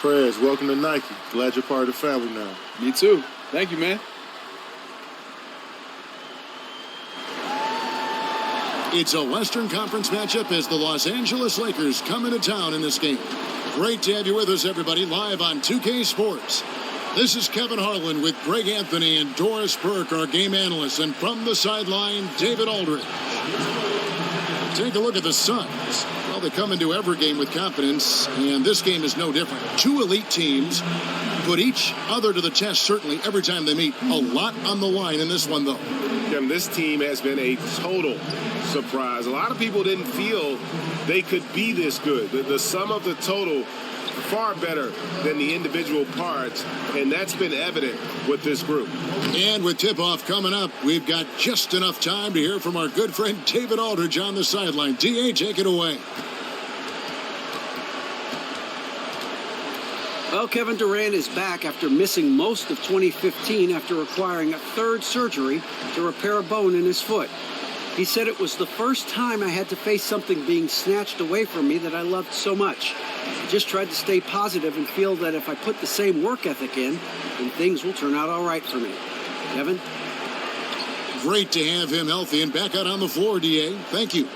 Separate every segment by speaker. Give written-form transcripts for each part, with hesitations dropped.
Speaker 1: Prez, welcome to Nike. Glad you're part of the family now.
Speaker 2: Me too. Thank you, man.
Speaker 3: It's a Western Conference matchup as the Los Angeles Lakers come into town in this game. Great to have you with us, everybody, live on 2K Sports. This is Kevin Harlan with Greg Anthony and Doris Burke, our game analysts, and from the sideline, David Aldridge. Take a look at the Suns. Well, they come into every game with confidence, and this game is no different. Two elite teams put each other to the test, certainly, every time they meet. A lot on the line in this one, though.
Speaker 4: Kevin, this team has been a total surprise. A lot of people didn't feel they could be this good. The sum of the total far better than the individual parts, and that's been evident with this group.
Speaker 3: And with tip-off coming up, we've got just enough time to hear from our good friend David Aldridge on the sideline. D.A., take it away.
Speaker 5: Well, Kevin Durant is back after missing most of 2015 after requiring a third surgery to repair a bone in his foot. He said it was the first time I had to face something being snatched away from me that I loved so much. I just tried to stay positive and feel that if I put the same work ethic in, then things will turn out all right for me. Kevin?
Speaker 3: Great to have him healthy and back out on the floor, D.A. Thank you.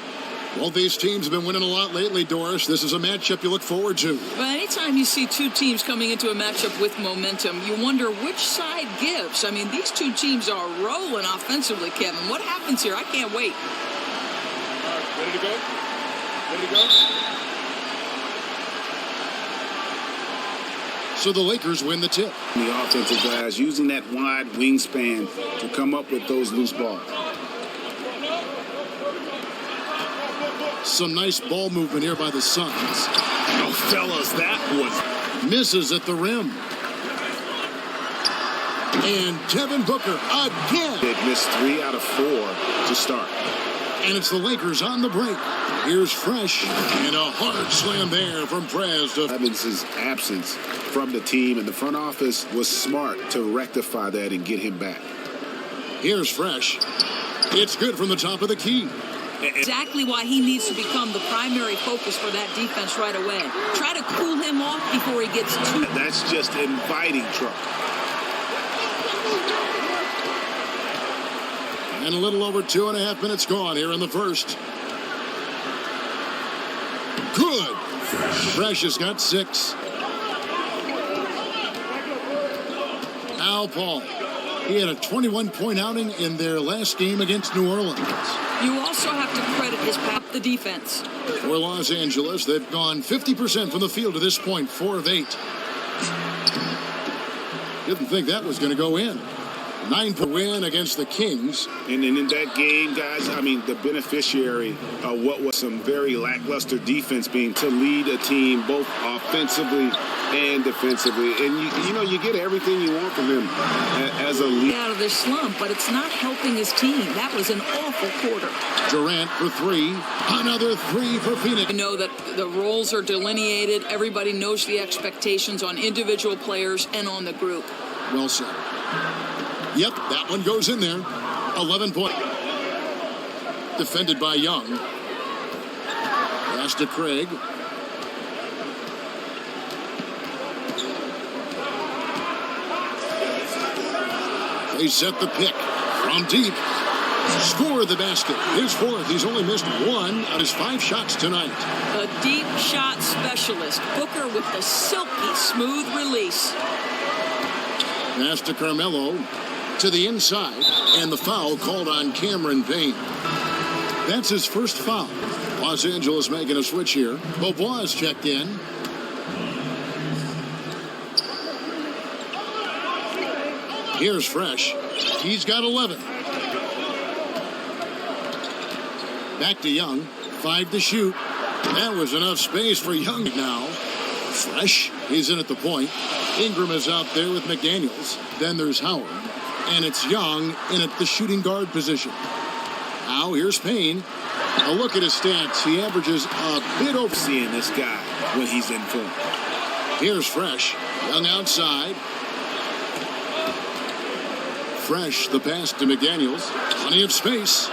Speaker 3: Well, these teams have been winning a lot lately, Doris. This is a matchup you look forward to.
Speaker 6: Well, anytime you see two teams coming into a matchup with momentum, you wonder which side gives. I mean, these two teams are rolling offensively, Kevin. What happens here? I can't wait.
Speaker 2: All right, ready to go? Ready to go?
Speaker 3: So the Lakers win the tip.
Speaker 7: The offensive guys using that wide wingspan to come up with those loose balls.
Speaker 3: Some nice ball movement here by the Suns.
Speaker 4: Oh, fellas, that was...
Speaker 3: Misses at the rim. And Devin Booker again.
Speaker 4: They've missed 3 out of 4 to start.
Speaker 3: And it's the Lakers on the break. Here's Fresh. And a hard slam there from Prez.
Speaker 7: Evans's absence from the team, and the front office was smart to rectify that and get him back.
Speaker 3: Here's Fresh. It's good from the top of the key.
Speaker 6: Exactly why he needs to become the primary focus for that defense right away. Try to cool him off before he gets too...
Speaker 4: That's just inviting trouble.
Speaker 3: And a little over 2.5 minutes gone here in the first. Good. Fresh has got 6. Al Paul. He had a 21-point outing in their last game against New Orleans.
Speaker 6: You also have to credit his path, the defense.
Speaker 3: For Los Angeles, they've gone 50% from the field to this point, 4 of 8. Didn't think that was going to go in. 9-point win against the Kings.
Speaker 4: And then in that game, guys, I mean, the beneficiary of what was some very lackluster defense being to lead a team both offensively and defensively. And, you get everything you want from him as a lead.
Speaker 6: Out of this slump, but it's not helping his team. That was an awful quarter.
Speaker 3: Durant for 3. Another 3 for Phoenix.
Speaker 6: You know that the roles are delineated. Everybody knows the expectations on individual players and on the group.
Speaker 3: Well said. Yep, that one goes in there. 11 point. Defended by Young. Pass to Craig. They set the pick from deep. Score the basket. His 4th. He's only missed 1 of his 5 shots tonight.
Speaker 6: The deep shot specialist. Booker with the silky smooth release.
Speaker 3: Pass to Carmelo. To the inside, and the foul called on Cameron Payne. That's his first foul. Los Angeles making a switch here. Beaubois checked in. Here's Fresh. He's got 11. Back to Young. 5 to shoot. That was enough space for Young now. Fresh. He's in at the point. Ingram is out there with McDaniels. Then there's Howard. And it's Young in at the shooting guard position. Now here's Payne. A look at his stats. He averages a bit over.
Speaker 4: Seeing this guy when he's in form.
Speaker 3: Here's Fresh. Young outside. Fresh, the pass to McDaniels. Plenty of space.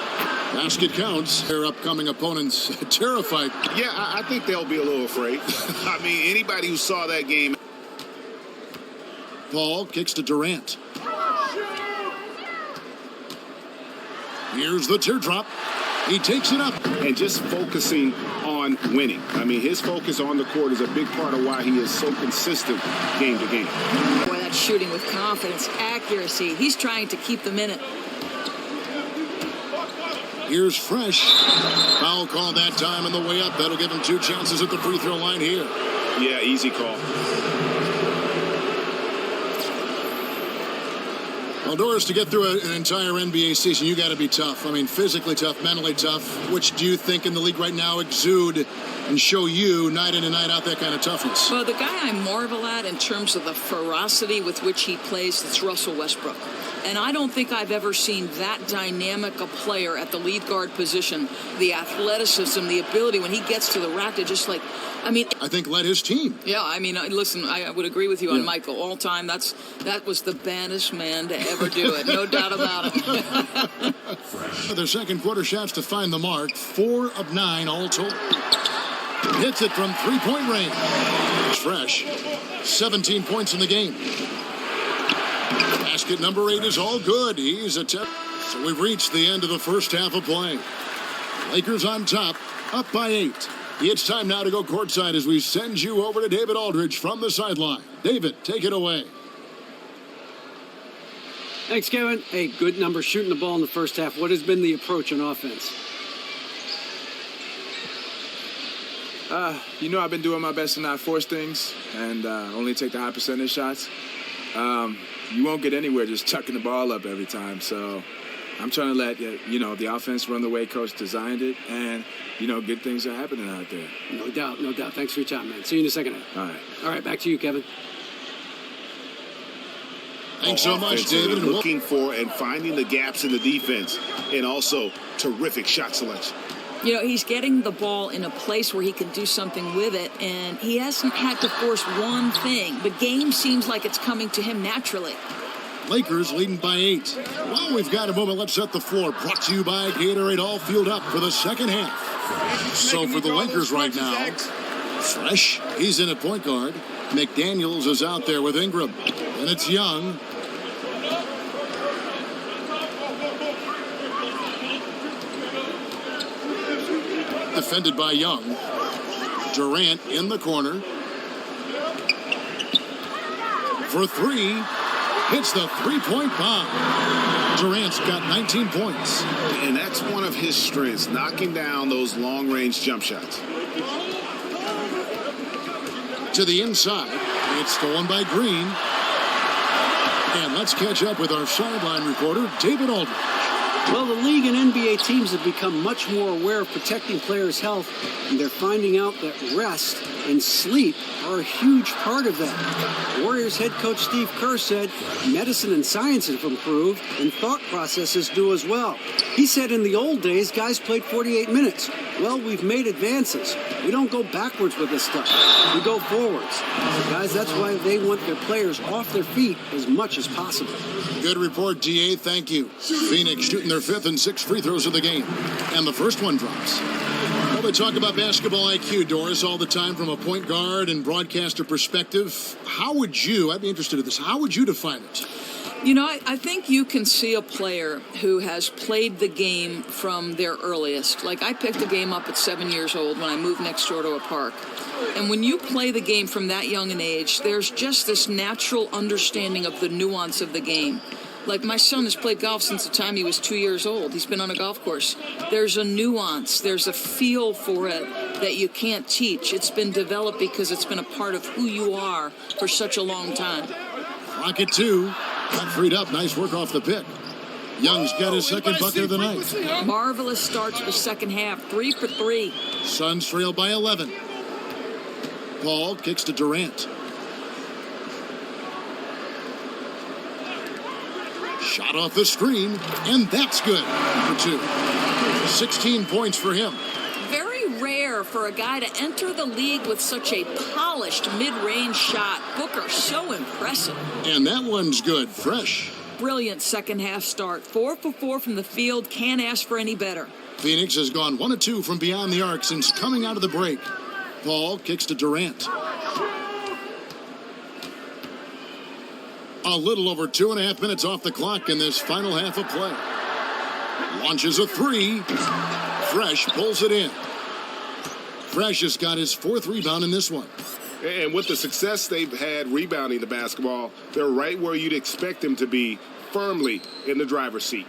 Speaker 3: Basket counts. Their upcoming opponents terrified.
Speaker 4: Yeah, I think they'll be a little afraid. I mean, anybody who saw that game.
Speaker 3: Paul kicks to Durant. Here's the teardrop. He takes it up.
Speaker 4: And just focusing on winning. I mean, his focus on the court is a big part of why he is so consistent game to game.
Speaker 6: Boy, that's shooting with confidence, accuracy. He's trying to keep them in it.
Speaker 3: Here's Fresh. Foul call that time on the way up. That'll give him 2 chances at the free throw line here.
Speaker 4: Yeah, easy call.
Speaker 3: Well, Doris, to get through an entire NBA season, you got to be tough. I mean, physically tough, mentally tough. Which do you think in the league right now exude and show you night in and night out that kind of toughness?
Speaker 6: Well, the guy I marvel at in terms of the ferocity with which he plays, it's Russell Westbrook. And I don't think I've ever seen that dynamic a player at the lead guard position. The athleticism, the ability when he gets to the rack to just I think
Speaker 3: led his team.
Speaker 6: Yeah, I mean, listen, I would agree with you on Michael. All time, that was the baddest man to ever do it. No doubt about it.
Speaker 3: Their second quarter shots to find the mark. 4 of 9 all told. Hits it from 3-point range. Fresh. 17 points in the game. Basket number 8 is all good. He's a 10. So we've reached the end of the first half of play. Lakers on top, up by 8. It's time now to go courtside as we send you over to David Aldridge from the sideline. David, take it away.
Speaker 5: Thanks, Kevin. Hey, good number shooting the ball in the first half. What has been the approach on offense?
Speaker 8: I've been doing my best to not force things and only take the high percentage shots. You won't get anywhere just chucking the ball up every time. So I'm trying to let, the offense run the way Coach designed it and, good things are happening out there.
Speaker 5: No doubt, no doubt. Thanks for your time, man. See you in a second. All right, back to you, Kevin.
Speaker 3: Thanks so much, David.
Speaker 7: Looking for and finding the gaps in the defense and also terrific shot selection.
Speaker 6: He's getting the ball in a place where he can do something with it, and he hasn't had to force one thing. The game seems like it's coming to him naturally.
Speaker 3: Lakers leading by 8. Well, we've got a moment. Let's set the floor. Brought to you by Gatorade, all fueled up for the second half. So for the Lakers right now, Fresh, he's in at point guard. McDaniels is out there with Ingram. And it's Young. Defended by Young. Durant in the corner. For 3. Hits the 3-point bomb. Durant's got 19 points.
Speaker 7: And that's one of his strengths, knocking down those long-range jump shots.
Speaker 3: To the inside. It's stolen by Green. And let's catch up with our sideline reporter, David Aldridge.
Speaker 5: Well, the league and NBA teams have become much more aware of protecting players' health, and they're finding out that rest and sleep are a huge part of that. Warriors head coach Steve Kerr said medicine and science have improved, and thought processes do as well. He said in the old days, guys played 48 minutes. Well, we've made advances. We don't go backwards with this stuff. We go forwards. So guys, that's why they want their players off their feet as much as possible.
Speaker 3: Good report, DA. Thank you. Phoenix shooting their 5th and 6th free throws of the game. And the first one drops. Well, we talk about basketball IQ, Doris, all the time from a point guard and broadcaster perspective. I'd be interested in this, how would you define it?
Speaker 6: I think you can see a player who has played the game from their earliest. Like, I picked the game up at 7 years old when I moved next door to a park. And when you play the game from that young an age, there's just this natural understanding of the nuance of the game. Like, my son has played golf since the time he was 2 years old. He's been on a golf course. There's a nuance, there's a feel for it that you can't teach. It's been developed because it's been a part of who you are for such a long time.
Speaker 3: Rocket 2. Got freed up. Nice work off the pick. Young's got his second bucket of the night.
Speaker 6: Marvelous start to the second half. 3 for 3.
Speaker 3: Suns trail by 11. Paul kicks to Durant. Shot off the screen, and that's good for 2. 16 points for him.
Speaker 6: Very rare for a guy to enter the league with such a polished mid-range shot. Booker, so impressive.
Speaker 3: And that one's good. Fresh.
Speaker 6: Brilliant second half start. 4 for 4 from the field. Can't ask for any better.
Speaker 3: Phoenix has gone 1 of 2 from beyond the arc since coming out of the break. Paul kicks to Durant. A little over 2.5 minutes off the clock in this final half of play. Launches a three. Fresh pulls it in. Fresh has got his 4th rebound in this one.
Speaker 4: And with the success they've had rebounding the basketball, they're right where you'd expect them to be, firmly in the driver's seat.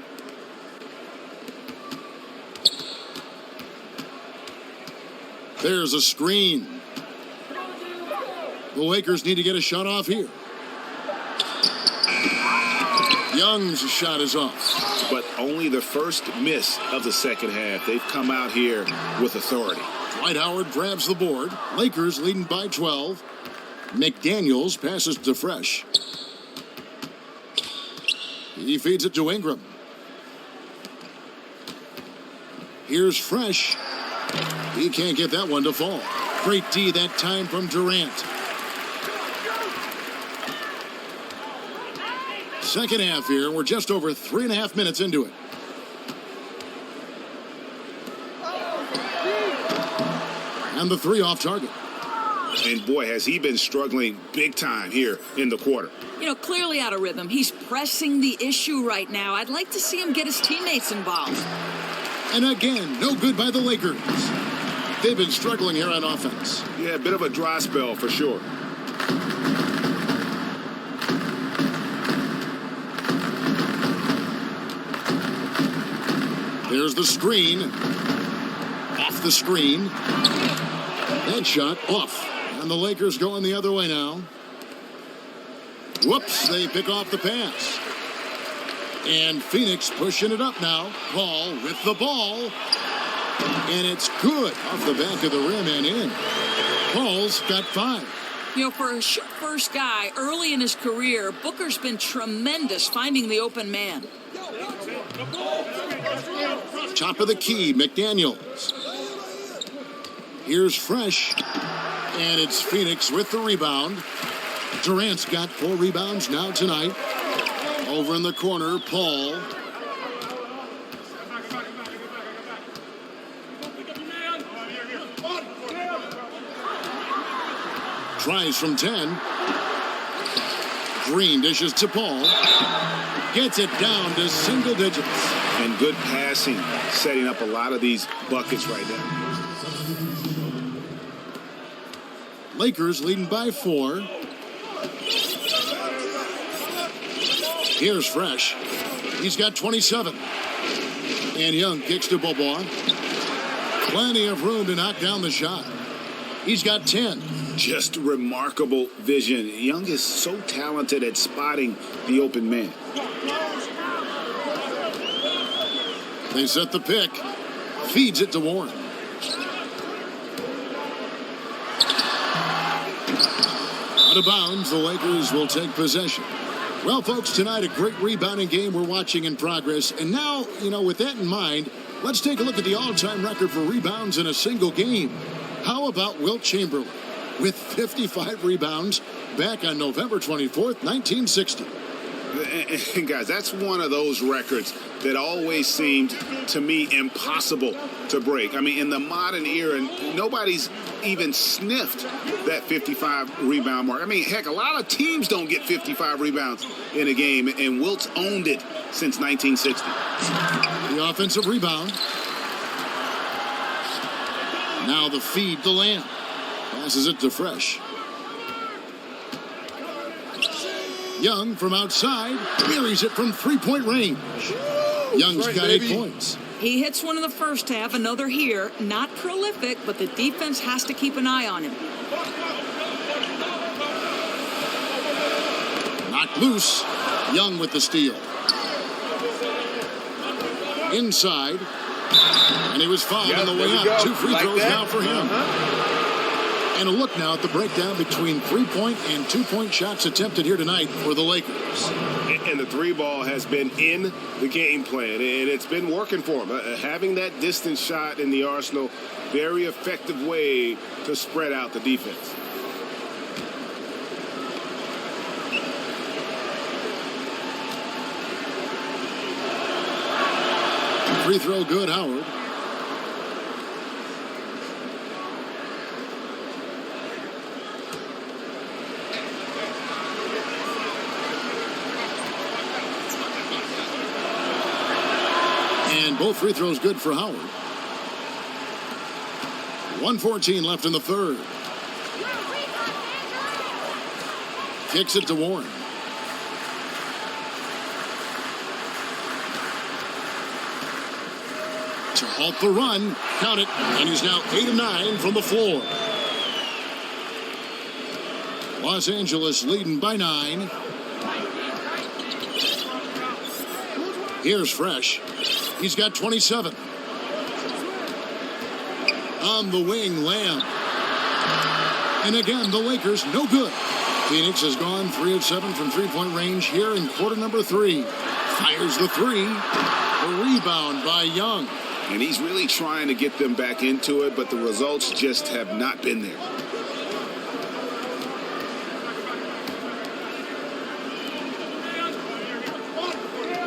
Speaker 3: There's a screen. The Lakers need to get a shot off here. Young's shot is off.
Speaker 7: But only the first miss of the second half. They've come out here with authority.
Speaker 3: Dwight Howard grabs the board. Lakers leading by 12. McDaniels passes to Fresh. He feeds it to Ingram. Here's Fresh. He can't get that one to fall. Great D that time from Durant. Second half here. We're just over 3.5 minutes into it. And the three off target.
Speaker 7: And boy, has he been struggling big time here in the quarter.
Speaker 6: You know, clearly out of rhythm. He's pressing the issue right now. I'd like to see him get his teammates involved.
Speaker 3: And again, no good by the Lakers. They've been struggling here on offense.
Speaker 4: Yeah, a bit of a dry spell for sure.
Speaker 3: There's the screen. Off the screen. That shot off. And the Lakers going the other way now. Whoops, they pick off the pass. And Phoenix pushing it up now. Paul with the ball. And it's good off the back of the rim and in. Paul's got 5.
Speaker 6: You know, for a shoot-first guy early in his career, Booker's been tremendous finding the open man.
Speaker 3: Top of the key, McDaniels. Here's Fresh. And it's Phoenix with the rebound. Durant's got 4 rebounds now tonight. Over in the corner, Paul. Tries from 10. Green dishes to Paul. Gets it down to single digits.
Speaker 7: And good passing, setting up a lot of these buckets right now.
Speaker 3: Lakers leading by 4. Here's Fresh. He's got 27. And Young kicks to Bobois. Plenty of room to knock down the shot. He's got 10.
Speaker 7: Just remarkable vision. Young is so talented at spotting the open man.
Speaker 3: They set the pick. Feeds it to Warren. Out of bounds, the Lakers will take possession. Well, folks, tonight a great rebounding game we're watching in progress. And now, you know, with that in mind, let's take a look at the all-time record for rebounds in a single game. How about Wilt Chamberlain with 55 rebounds back on November 24th, 1960?
Speaker 4: And guys, that's one of those records that always seemed to me impossible to break. I mean, in the modern era, nobody's even sniffed that 55 rebound mark. I mean, heck, a lot of teams don't get 55 rebounds in a game, and Wilt's owned it since 1960.
Speaker 3: The offensive rebound. Now the feed to Lamb. Passes it to Fresh. Young from outside buries it from three-point range. Young's got 8 points.
Speaker 6: He hits one in the first half, another here. Not prolific, but the defense has to keep an eye on him.
Speaker 3: Knocked loose. Young with the steal. Inside. And he was fouled on the way out. 2 free throws now for him. And a look now at the breakdown between 3-point and 2-point shots attempted here tonight for the Lakers.
Speaker 4: And the 3 ball has been in the game plan, and it's been working for them. Having that distance shot in the arsenal, very effective way to spread out the defense.
Speaker 3: Free throw good, Howard. And both free throws good for Howard. 1:14 left in the third. Kicks it to Warren. To halt the run, count it, and he's now 8 of 9 from the floor. Los Angeles leading by 9. Here's Fresh. He's got 27. On the wing, Lamb. And again, the Lakers, no good. Phoenix has gone 3 of 7 from three-point range here in quarter number 3. Fires the 3. A rebound by Young.
Speaker 7: And he's really trying to get them back into it, but the results just have not been there.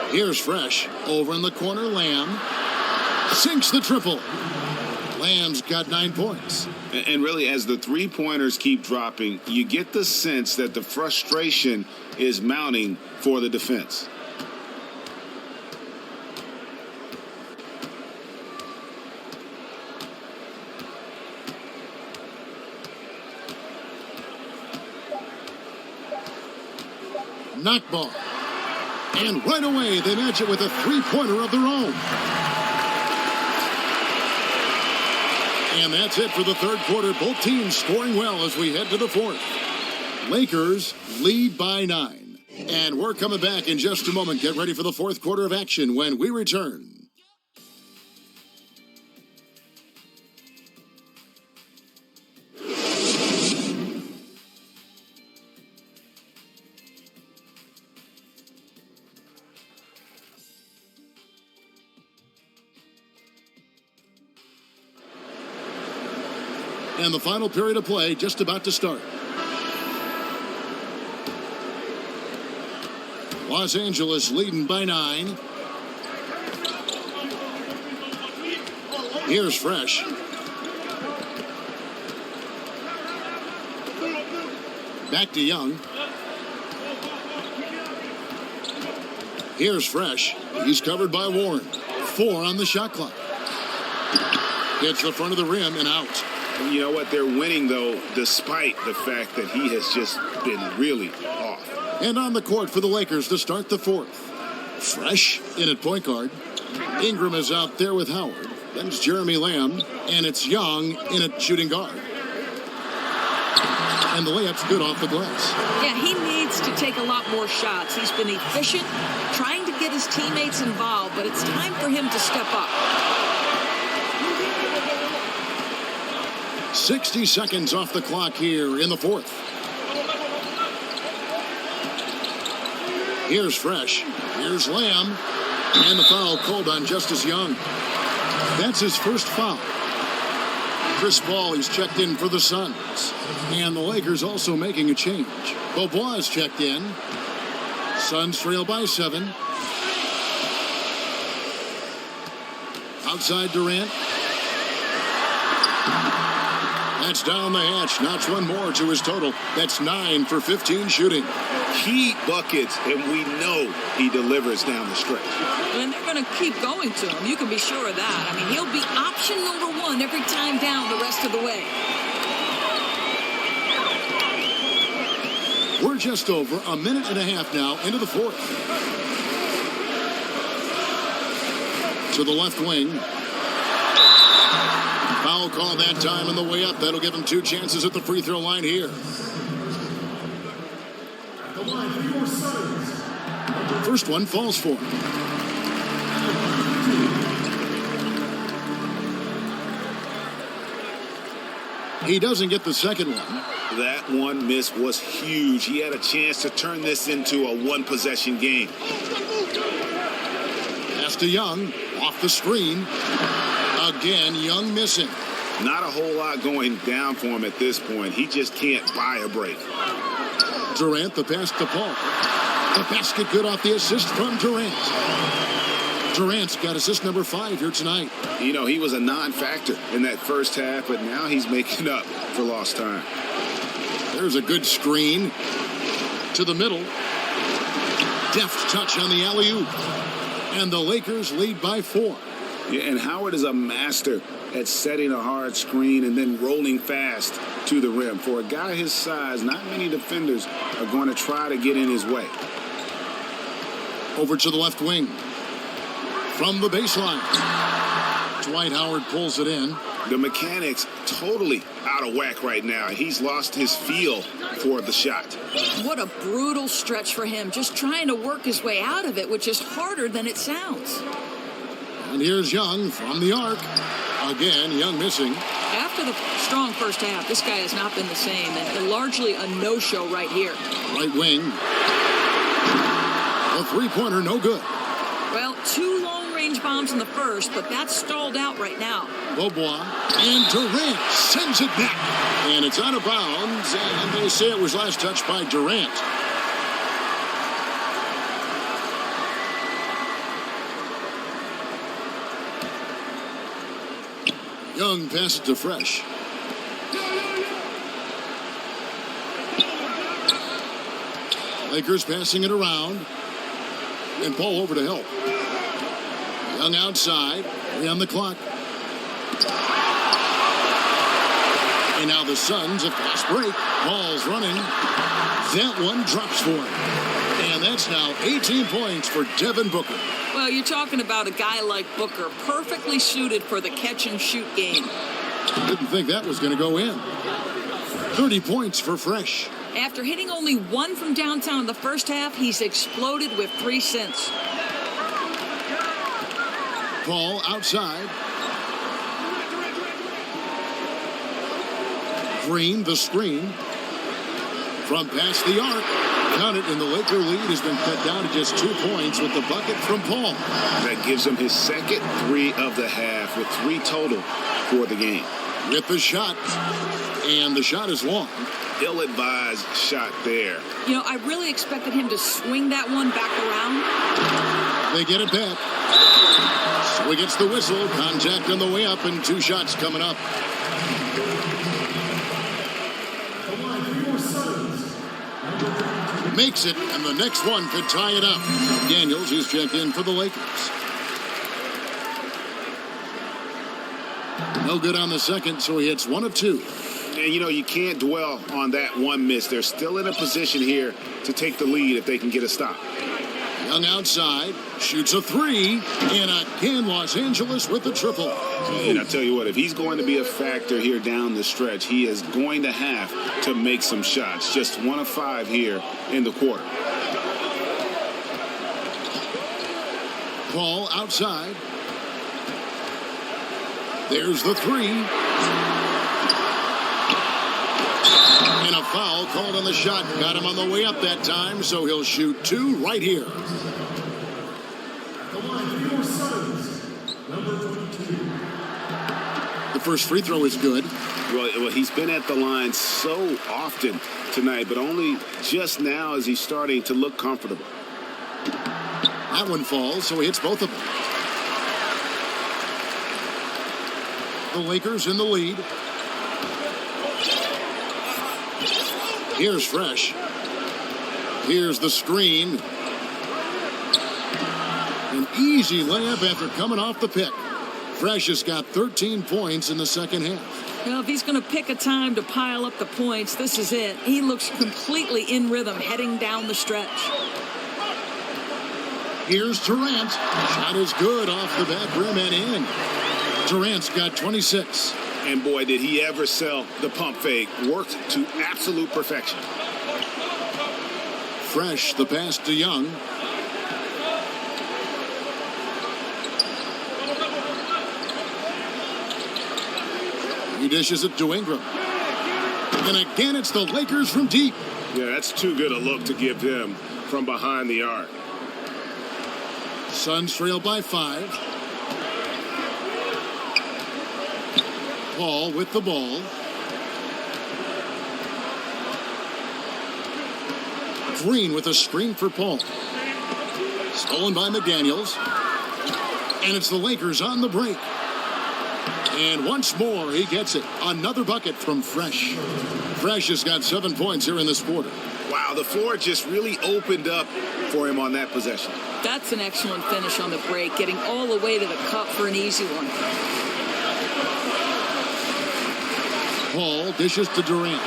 Speaker 3: Here's Fresh. Over in the corner, Lamb. Sinks the triple. Lamb's got 9 points.
Speaker 7: And really, as the three-pointers keep dropping, you get the sense that the frustration is mounting for the defense.
Speaker 3: Knock ball. And right away, they match it with a three-pointer of their own. And that's it for the third quarter. Both teams scoring well as we head to the fourth. Lakers lead by 9. And we're coming back in just a moment. Get ready for the fourth quarter of action when we return. And the final period of play just about to start. Los Angeles leading by 9. Here's Fresh. Back to Young. Here's Fresh. He's covered by Warren. 4 on the shot clock. Hits the front of the rim and out.
Speaker 7: You know what? They're winning, though, despite the fact that he has just been really off.
Speaker 3: And on the court for the Lakers to start the fourth. Fresh in at point guard. Ingram is out there with Howard. Then it's Jeremy Lamb. And it's Young in at shooting guard. And the layup's good off the glass.
Speaker 6: Yeah, he needs to take a lot more shots. He's been efficient, trying to get his teammates involved, but it's time for him to step up.
Speaker 3: 60 seconds off the clock here in the fourth. Here's Fresh. Here's Lamb. And the foul called on Justice Young. That's his first foul. Chris Paul, he's checked in for the Suns. And the Lakers also making a change. Beaubois is checked in. Suns trail by 7. Outside Durant. That's down the hatch. Notch one more to his total. That's 9 for 15 shooting.
Speaker 7: Key buckets, and we know he delivers down the stretch.
Speaker 6: And they're going to keep going to him. You can be sure of that. I mean, he'll be option number 1 every time down the rest of the way.
Speaker 3: We're just over a minute and a half now into the fourth. To the left wing. Foul call that time on the way up. That'll give him 2 chances at the free throw line here. The line for your Suns. First one falls for him. He doesn't get the second one.
Speaker 7: That one miss was huge. He had a chance to turn this into a one-possession game.
Speaker 3: Pass to Young. Off the screen. Again, Young missing.
Speaker 7: Not a whole lot going down for him at this point. He just can't buy a break.
Speaker 3: Durant, the pass to Paul. The basket good off the assist from Durant. Durant's got assist number 5 here tonight.
Speaker 7: You know, he was a non-factor in that first half, but now he's making up for lost time.
Speaker 3: There's a good screen to the middle. Deft touch on the alley-oop. And the Lakers lead by 4.
Speaker 7: Yeah, and Howard is a master at setting a hard screen and then rolling fast to the rim. For a guy his size, not many defenders are going to try to get in his way.
Speaker 3: Over to the left wing. From the baseline. Dwight Howard pulls it in.
Speaker 7: The mechanics totally out of whack right now. He's lost his feel for the shot.
Speaker 6: What a brutal stretch for him, just trying to work his way out of it, which is harder than it sounds.
Speaker 3: And here's Young from the arc. Again, Young missing.
Speaker 6: After the strong first half, this guy has not been the same, and largely a no-show right here.
Speaker 3: Right wing. A three-pointer, no good.
Speaker 6: Well, 2 long-range bombs in the first, but that's stalled out right now.
Speaker 3: Beaubois and Durant sends it back. And it's out of bounds, and they say it was last touched by Durant. Young passes to Fresh. Lakers passing it around. And Paul over to help. Young outside. 3 on the clock. And now the Suns have fast break. Paul's running. That one drops for him. And that's now 18 points for Devin Booker.
Speaker 6: Well, you're talking about a guy like Booker, perfectly suited for the catch-and-shoot game.
Speaker 3: Didn't think that was going to go in. 30 points for Fresh.
Speaker 6: After hitting only 1 from downtown in the first half, he's exploded with 3 since.
Speaker 3: Paul outside. Green, the screen. From past the arc. Count it, and the Laker lead has been cut down to just 2 points with the bucket from Paul.
Speaker 7: That gives him his second 3 of the half with 3 total for the game.
Speaker 3: With the shot. And the shot is long.
Speaker 7: Ill-advised shot there.
Speaker 6: You know, I really expected him to swing that one back around.
Speaker 3: They get it back. So he gets the whistle. Contact on the way up, and 2 shots coming up. Makes it, and the next one could tie it up. Daniels is checked in for the Lakers. No good on the second, so he hits 1 of 2.
Speaker 7: And, you know, you can't dwell on that one miss. They're still in a position here to take the lead if they can get a stop.
Speaker 3: Young outside, shoots a 3, and again Los Angeles with the triple.
Speaker 7: And I tell you what, if he's going to be a factor here down the stretch, he is going to have to make some shots. Just 1 of 5 here in the quarter.
Speaker 3: Paul outside. There's the 3. And a foul called on the shot. Got him on the way up that time, so he'll shoot 2 right here. The first free throw is good.
Speaker 7: Well, he's been at the line so often tonight, but only just now is he starting to look comfortable.
Speaker 3: That one falls, so he hits both of them. The Lakers in the lead. Here's Fresh. Here's the screen. An easy layup after coming off the pick. Fresh has got 13 points in the second half.
Speaker 6: Well, if he's going to pick a time to pile up the points, this is it. He looks completely in rhythm heading down the stretch.
Speaker 3: Here's Durant. Shot is good off the back rim and in. Durant's got 26.
Speaker 7: And boy, did he ever sell the pump fake. Worked to absolute perfection.
Speaker 3: Fresh, the pass to Young. He dishes it to Ingram. And again, it's the Lakers from deep.
Speaker 4: Yeah, that's too good a look to give him from behind the arc.
Speaker 3: Suns trail by 5. Paul with the ball. Green with a screen for Paul. Stolen by McDaniels. And it's the Lakers on the break. And once more, he gets it. Another bucket from Fresh. Fresh has got 7 points here in this quarter.
Speaker 4: Wow, the floor just really opened up for him on that possession.
Speaker 6: That's an excellent finish on the break, getting all the way to the cup for an easy one.
Speaker 3: Paul dishes to Durant.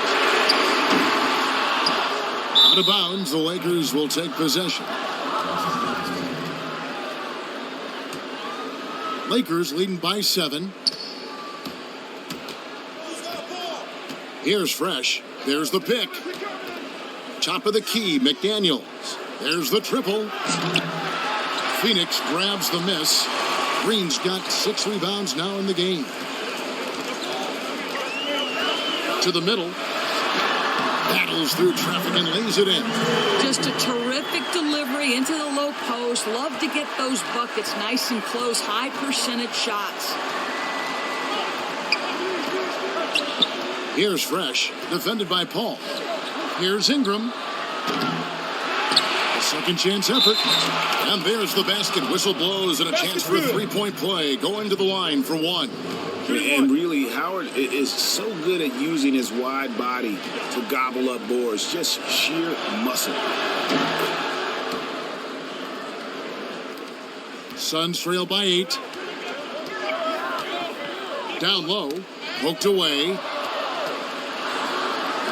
Speaker 3: Out of bounds, the Lakers will take possession. Lakers leading by 7. Here's Fresh. There's the pick. Top of the key, McDaniels. There's the triple. Phoenix grabs the miss. Green's got 6 rebounds now in the game. To the middle. Battles through traffic and lays it in.
Speaker 6: Just a terrific delivery into the low post. Love to get those buckets nice and close, high percentage shots.
Speaker 3: Here's Fresh, defended by Paul. Here's Ingram. A second chance effort. And there's the basket. Whistle blows and a chance for a three-point play. Going to the line for 1.
Speaker 7: And really, Howard is so good at using his wide body to gobble up boards. Just sheer muscle.
Speaker 3: Suns trail by 8. Down low. Poked away.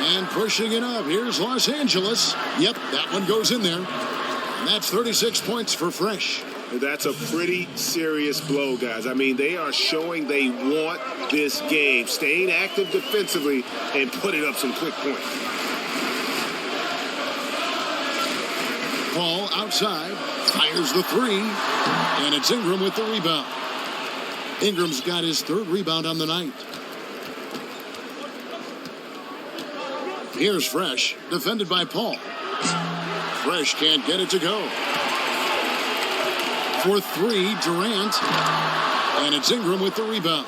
Speaker 3: And pushing it up. Here's Los Angeles. Yep, that one goes in there. And that's 36 points for Fresh.
Speaker 4: That's a pretty serious blow, guys. I mean, they are showing they want this game, staying active defensively and putting up some quick points.
Speaker 3: Paul outside, fires the 3, and it's Ingram with the rebound. Ingram's got his 3rd rebound on the night. Here's Fresh, defended by Paul. Fresh can't get it to go. For 3, Durant. And it's Ingram with the rebound.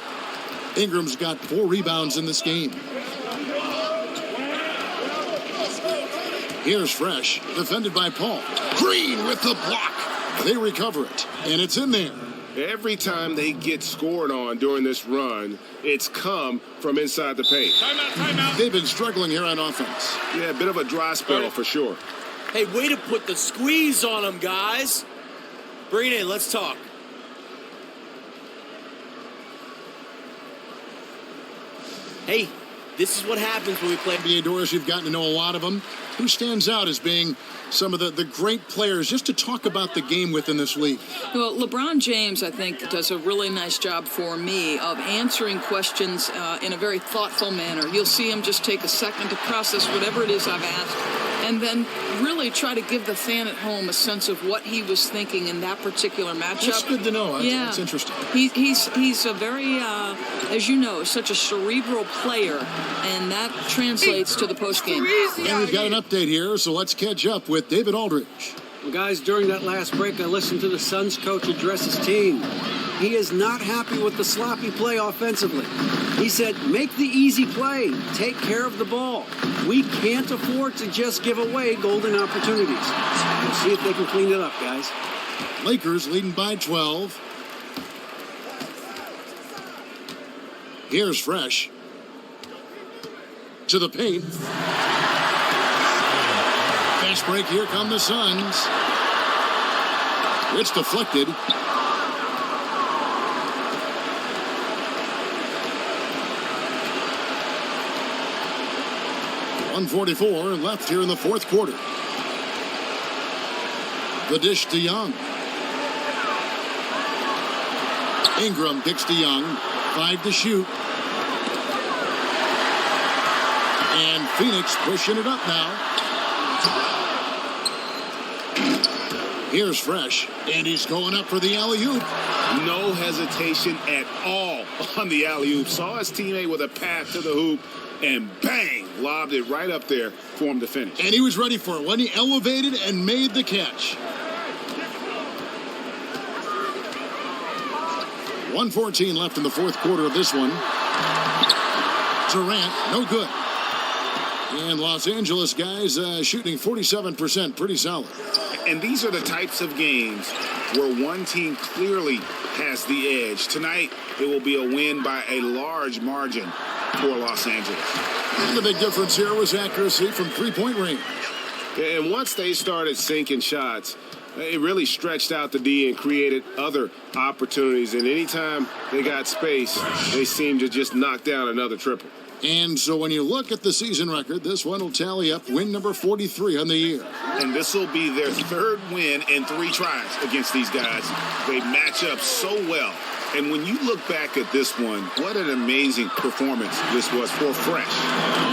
Speaker 3: Ingram's got 4 rebounds in this game. Here's Fresh, defended by Paul. Green with the block. They recover it, and it's in there.
Speaker 4: Every time they get scored on during this run, it's come from inside the paint.
Speaker 2: Timeout.
Speaker 3: They've been struggling here on offense.
Speaker 4: Yeah, a bit of a dry spell for sure.
Speaker 9: Hey, way to put the squeeze on them, guys. Bring it in. Let's talk. Hey, this is what happens when we play.
Speaker 3: NBA doors, you've gotten to know a lot of them. Who stands out as being some of the great players just to talk about the game within this league?
Speaker 6: Well, LeBron James, I think, does a really nice job for me of answering questions in a very thoughtful manner. You'll see him just take a second to process whatever it is I've asked and then really try to give the fan at home a sense of what he was thinking in that particular matchup.
Speaker 3: That's good to know.
Speaker 6: Yeah.
Speaker 3: That's interesting.
Speaker 6: He's a very, as you know, such a cerebral player, and that translates to the postgame.
Speaker 3: And we've got an update here, so let's catch up with David Aldridge.
Speaker 5: Well, guys, during that last break, I listened to the Suns coach address his team. He is not happy with the sloppy play offensively. He said, make the easy play. Take care of the ball. We can't afford to just give away golden opportunities. We'll see if they can clean it up, guys.
Speaker 3: Lakers leading by 12. Here's Fresh. To the paint. Fast break, here come the Suns. It's deflected. .144 left here in the 4th quarter. The dish to Young. Ingram kicks to Young. 5 to shoot. And Phoenix pushing it up now. Here's Fresh, and he's going up for the alley-oop.
Speaker 4: No hesitation at all on the alley-oop. Saw his teammate with a pass to the hoop, and bang, lobbed it right up there for him to finish.
Speaker 3: And he was ready for it when he elevated and made the catch. 1:14 left in the 4th quarter of this one. Durant, no good. And Los Angeles guys shooting 47%, pretty solid.
Speaker 4: And these are the types of games where one team clearly has the edge. Tonight, it will be a win by a large margin for Los Angeles.
Speaker 3: And the big difference here was accuracy from 3-point range.
Speaker 4: And once they started sinking shots, it really stretched out the D and created other opportunities. And anytime they got space, they seemed to just knock down another triple.
Speaker 3: And so when you look at the season record, this one will tally up win number 43 on the year.
Speaker 7: And this will be their third win in 3 tries against these guys. They match up so well. And when you look back at this one, what an amazing performance this was for Fresh.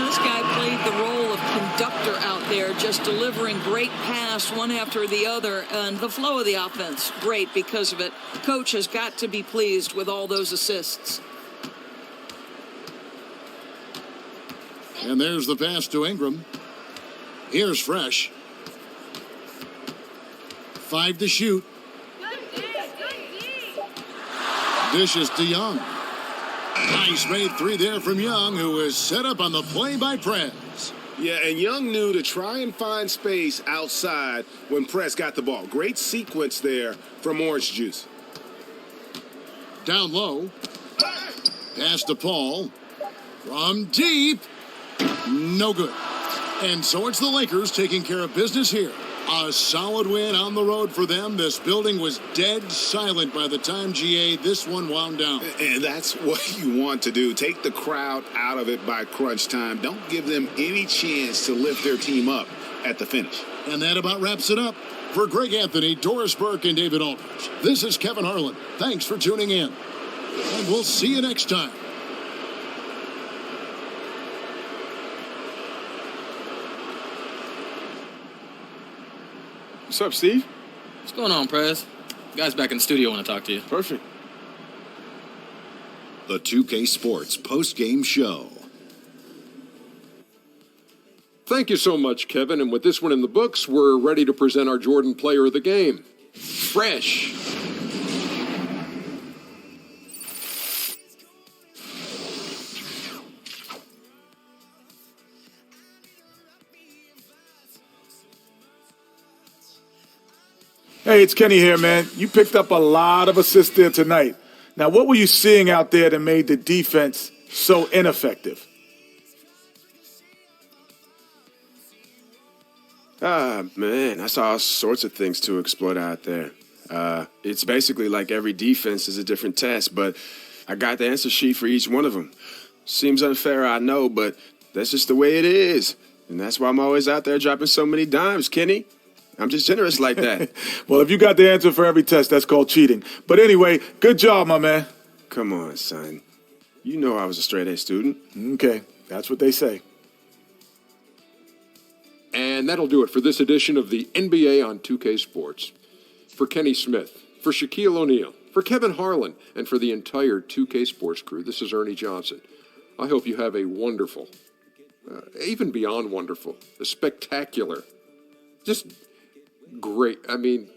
Speaker 6: This guy played the role of conductor out there, just delivering great pass one after the other, and the flow of the offense, great because of it. Coach has got to be pleased with all those assists.
Speaker 3: And there's the pass to Ingram. Here's Fresh. 5 to shoot. Dishes to Young. Nice made 3 there from Young, who is set up on the play by Prez.
Speaker 4: Yeah, and Young knew to try and find space outside when Prez got the ball. Great sequence there from Orange Juice.
Speaker 3: Down low. Pass to Paul. From deep. No good. And so it's the Lakers taking care of business here. A solid win on the road for them. This building was dead silent by the time, GA, this one wound down.
Speaker 7: And that's what you want to do. Take the crowd out of it by crunch time. Don't give them any chance to lift their team up at the finish.
Speaker 3: And that about wraps it up. For Greg Anthony, Doris Burke, and David Aldridge, this is Kevin Harlan. Thanks for tuning in. And we'll see you next time.
Speaker 8: What's up, Steve?
Speaker 10: What's going on, Prez? Guys back in the studio want to talk to you.
Speaker 8: Perfect.
Speaker 11: The 2K Sports post-game show.
Speaker 12: Thank you so much, Kevin. And with this one in the books, we're ready to present our Jordan Player of the Game. Fresh.
Speaker 2: Hey, it's Kenny here, man. You picked up a lot of assists there tonight. Now, what were you seeing out there that made the defense so ineffective?
Speaker 8: Man, I saw all sorts of things to exploit out there. It's basically like every defense is a different test, but I got the answer sheet for each one of them. Seems unfair, I know, but that's just the way it is. And that's why I'm always out there dropping so many dimes, Kenny. I'm just generous like that.
Speaker 2: Well, if you got the answer for every test, that's called cheating. But anyway, good job, my man.
Speaker 8: Come on, son. You know I was a straight-A student.
Speaker 2: Okay, that's what they say.
Speaker 12: And that'll do it for this edition of the NBA on 2K Sports. For Kenny Smith, for Shaquille O'Neal, for Kevin Harlan, and for the entire 2K Sports crew, this is Ernie Johnson. I hope you have a wonderful, even beyond wonderful, a spectacular, just great. I mean,